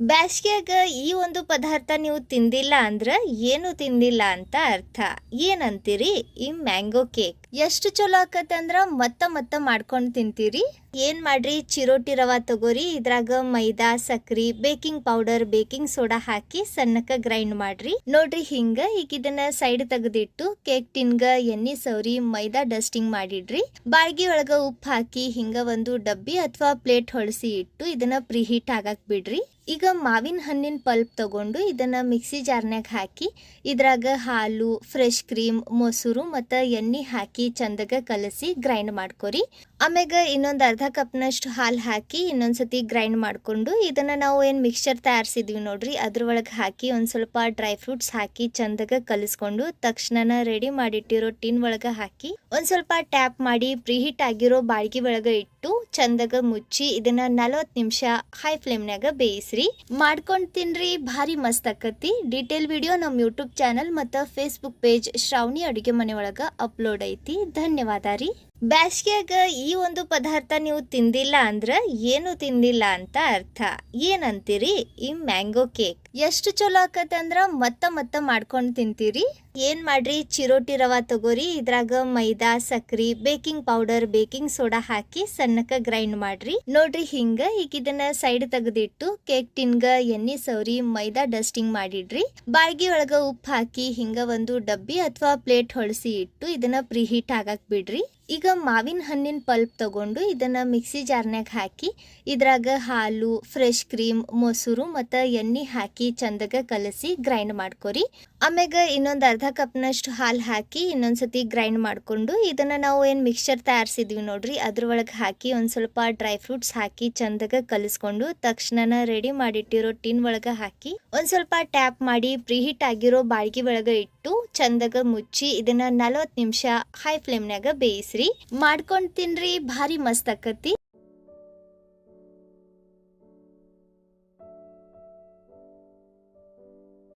ಬ್ಯಾಸ್ಗ್ಯಾಗ ಈ ಒಂದು ಪದಾರ್ಥ ನೀವು ತಿಂದಿಲ್ಲ ಅಂದ್ರ ಏನು ತಿಂದಿಲ್ಲ ಅಂತ ಅರ್ಥ. ಏನಂತೀರಿ ಈ ಮ್ಯಾಂಗೋ ಕೇಕ್? ಎಷ್ಟು ಚಲೋ ಆಕತ್ತಂದ್ರ ಮತ್ತ ಮಾಡ್ಕೊಂಡು ತಿಂತೀರಿ. ಏನ್ ಮಾಡ್ರಿ, ಚಿರೋಟಿ ರವಾ ತಗೋರಿ, ಇದ್ರಾಗ ಮೈದಾ, ಸಕ್ರಿ, ಬೇಕಿಂಗ್ ಪೌಡರ್, ಬೇಕಿಂಗ್ ಸೋಡಾ ಹಾಕಿ ಸಣ್ಣಕ್ಕ ಗ್ರೈಂಡ್ ಮಾಡ್ರಿ. ನೋಡ್ರಿ ಹಿಂಗ. ಈಗ ಇದನ್ನ ಸೈಡ್ ತೆಗೆದಿಟ್ಟು ಕೇಕ್ ಟಿನ್ಗ ಎಣ್ಣೆ ಸವರಿ ಮೈದಾ ಡಸ್ಟಿಂಗ್ ಮಾಡಿಡ್ರಿ. ಬಾಳ್ಗಿ ಒಳಗ ಉಪ್ಪು ಹಾಕಿ ಹಿಂಗ ಒಂದು ಡಬ್ಬಿ ಅಥವಾ ಪ್ಲೇಟ್ ಹೊಳಸಿ ಇಟ್ಟು ಇದನ್ನ ಪ್ರಿಹೀಟ್ ಆಗಕ್ ಬಿಡ್ರಿ. ಈಗ ಮಾವಿನ ಹಣ್ಣಿನ ಪಲ್ಪ್ ತಗೊಂಡು ಇದನ್ನ ಮಿಕ್ಸಿ ಜಾರ್ನ್ಯಾಗ ಹಾಕಿ ಇದ್ರಾಗ ಹಾಲು, ಫ್ರೆಶ್ ಕ್ರೀಮ್, ಮೊಸರು ಮತ್ತು ಎಣ್ಣೆ ಹಾಕಿ ಚಂದಗ ಕಲಸಿ ಗ್ರೈಂಡ್ ಮಾಡ್ಕೊರಿ. ಆಮ್ಯಾಗ ಇನ್ನೊಂದು ಅರ್ಧ ಕಪ್ನಷ್ಟು ಹಾಲು ಹಾಕಿ ಇನ್ನೊಂದ್ಸತಿ ಗ್ರೈಂಡ್ ಮಾಡ್ಕೊಂಡು ಇದನ್ನ ನಾವು ಏನು ಮಿಕ್ಸ್ಚರ್ ತಯಾರಿಸಿದ್ವಿ ನೋಡ್ರಿ ಅದ್ರೊಳಗೆ ಹಾಕಿ ಒಂದು ಸ್ವಲ್ಪ ಡ್ರೈ ಫ್ರೂಟ್ಸ್ ಹಾಕಿ ಚಂದಗ ಕಲಿಸ್ಕೊಂಡು ತಕ್ಷಣ ರೆಡಿ ಮಾಡಿಟ್ಟಿರೋ ಟಿನ್ ಒಳಗೆ ಹಾಕಿ ಒಂದು ಸ್ವಲ್ಪ ಟ್ಯಾಪ್ ಮಾಡಿ ಪ್ರಿಹೀಟ್ ಆಗಿರೋ ಬಾಳ್ಗಿ ಒಳಗೆ ಇಟ್ಟು ಚಂದಗ ಮುಚ್ಚಿ ಇದನ್ನ 40 ನಿಮಿಷ ಹೈ ಫ್ಲೇಮ್ನಾಗ ಬೇಯಿಸ್ರಿ. ಮಾಡ್ಕೊಂಡು ತಿನ್ರಿ, ಭಾರಿ ಮಸ್ತ್ ಆಕತಿ. ಡೀಟೇಲ್ ವಿಡಿಯೋ ನಮ್ಮ ಯೂಟ್ಯೂಬ್ ಚಾನಲ್ ಮತ್ತು ಫೇಸ್ಬುಕ್ ಪೇಜ್ ಶ್ರಾವಣಿ ಅಡುಗೆ ಮನೆ ಒಳಗೆ ಅಪ್ಲೋಡ್ ಐತಿ. ಧನ್ಯವಾದ ರೀ. ಬ್ಯಾಸ್ಗ್ಯಾಗ ಈ ಒಂದು ಪದಾರ್ಥ ನೀವು ತಿಂದಿಲ್ಲ ಅಂದ್ರ ಏನು ತಿಂದಿಲ್ಲ ಅಂತ ಅರ್ಥ. ಏನಂತೀರಿ ಈ ಮ್ಯಾಂಗೋ ಕೇಕ್? ಎಷ್ಟು ಚಲೋ ಆಕತ್ತಂದ್ರ ಮತ್ತ ಮಾಡ್ಕೊಂಡು ತಿಂತೀರಿ. ಏನ್ ಮಾಡ್ರಿ, ಚಿರೋಟಿ ರವಾ ತಗೋರಿ, ಇದ್ರಾಗ ಮೈದಾ, ಸಕ್ರಿ, ಬೇಕಿಂಗ್ ಪೌಡರ್, ಬೇಕಿಂಗ್ ಸೋಡಾ ಹಾಕಿ ಸಣ್ಣಕ್ಕ ಗ್ರೈಂಡ್ ಮಾಡ್ರಿ. ನೋಡ್ರಿ ಹಿಂಗ. ಈಗ ಇದನ್ನ ಸೈಡ್ ತೆಗೆದಿಟ್ಟು ಕೇಕ್ ಟಿನ್ಗ ಎಣ್ಣೆ ಸವರಿ ಮೈದಾ ಡಸ್ಟಿಂಗ್ ಮಾಡಿಡ್ರಿ. ಬಾಳ್ಗಿ ಒಳಗ ಉಪ್ಪು ಹಾಕಿ ಹಿಂಗ ಒಂದು ಡಬ್ಬಿ ಅಥವಾ ಪ್ಲೇಟ್ ಹೊಳಸಿ ಇಟ್ಟು ಇದನ್ನ ಪ್ರಿಹೀಟ್ ಆಗಕ್ ಬಿಡ್ರಿ. ಈಗ ಮಾವಿನ ಹಣ್ಣಿನ ಪಲ್ಪ್ ತಗೊಂಡು ಇದನ್ನ ಮಿಕ್ಸಿ ಜಾರ್ನ್ಯಾಗ ಹಾಕಿ ಇದ್ರಾಗ ಹಾಲು, ಫ್ರೆಶ್ ಕ್ರೀಮ್, ಮೊಸರು ಮತ್ತು ಎಣ್ಣೆ ಹಾಕಿ ಚಂದಗ ಕಲಸಿ ಗ್ರೈಂಡ್ ಮಾಡ್ಕೊರಿ. ಆಮ್ಯಾಗ ಇನ್ನೊಂದು ಅರ್ಧ ಕಪ್ನಷ್ಟು ಹಾಲು ಹಾಕಿ ಇನ್ನೊಂದ್ಸತಿ ಗ್ರೈಂಡ್ ಮಾಡ್ಕೊಂಡು ಇದನ್ನ ನಾವು ಏನು ಮಿಕ್ಸ್ಚರ್ ತಯಾರಿಸಿದ್ವಿ ನೋಡ್ರಿ ಅದ್ರೊಳಗೆ ಹಾಕಿ ಒಂದು ಸ್ವಲ್ಪ ಡ್ರೈ ಫ್ರೂಟ್ಸ್ ಹಾಕಿ ಚಂದಗ ಕಲಿಸ್ಕೊಂಡು ತಕ್ಷಣ ರೆಡಿ ಮಾಡಿಟ್ಟಿರೋ ಟಿನ್ ಒಳಗೆ ಹಾಕಿ ಒಂದು ಸ್ವಲ್ಪ ಟ್ಯಾಪ್ ಮಾಡಿ ಪ್ರಿಹೀಟ್ ಆಗಿರೋ ಬಾಳ್ಗಿ ಒಳಗೆ ಇಟ್ಟು ಚಂದಗ ಮುಚ್ಚಿ ಇದನ್ನ 40 ನಿಮಿಷ ಹೈ ಫ್ಲೇಮ್ನಾಗ ಬೇಯಿಸ್ರಿ. ಮಾಡ್ಕೊಂಡು ತಿನ್ರಿ, ಭಾರಿ ಮಸ್ತ್ ಆಕತಿ.